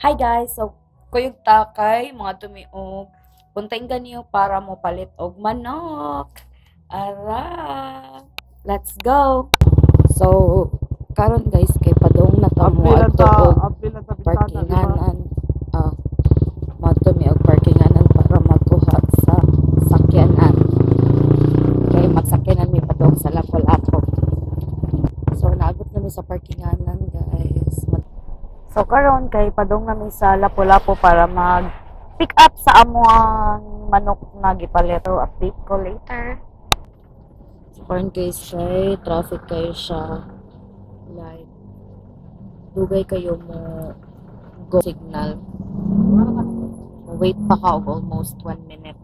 Hi guys! So, kuyog takay, mga tumiog. Puntayin ganiyo para mo palit og manok. Ara! Let's go! So, karon guys, kay padong na ta mo adto og Apil sa bintana, di ba? parkinganan. Mga tumiog parkinganan para makuha sa sakyanan. Kay magsakyanan mi padong sa Lapu-Lapu. So, naabot na mi sa parkinganan guys. So karon kay padong nami sa Lapu-Lapu para mag pick up sa amuang manok na gipalit. So update ko later. So karon guys kay traffic kayo siya. Like dugay kayo mo go signal. Wait pa ka og almost 1 minute.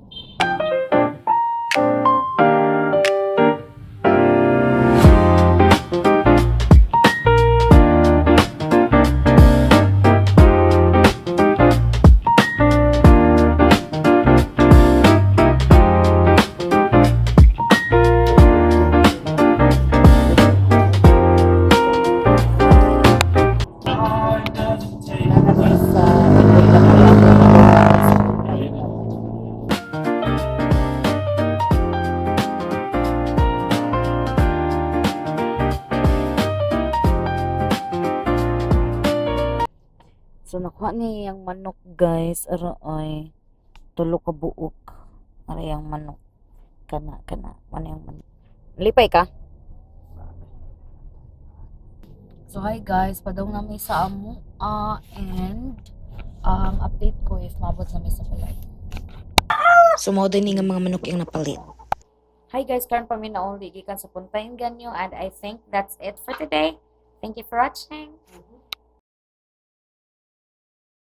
So nakuha ni yung manok guys, aroy tulo ka buok. Ara yung manok. Kana ano yung manok. Lipay ka? So hi guys, padong nami sa amo and update ko if mabot nami sa balay. So, mao din nga mga manok yung napalit. Hi guys, karon pa mi na only gikan sa Puntayan Ganyo and I think that's it for today. Thank you for watching.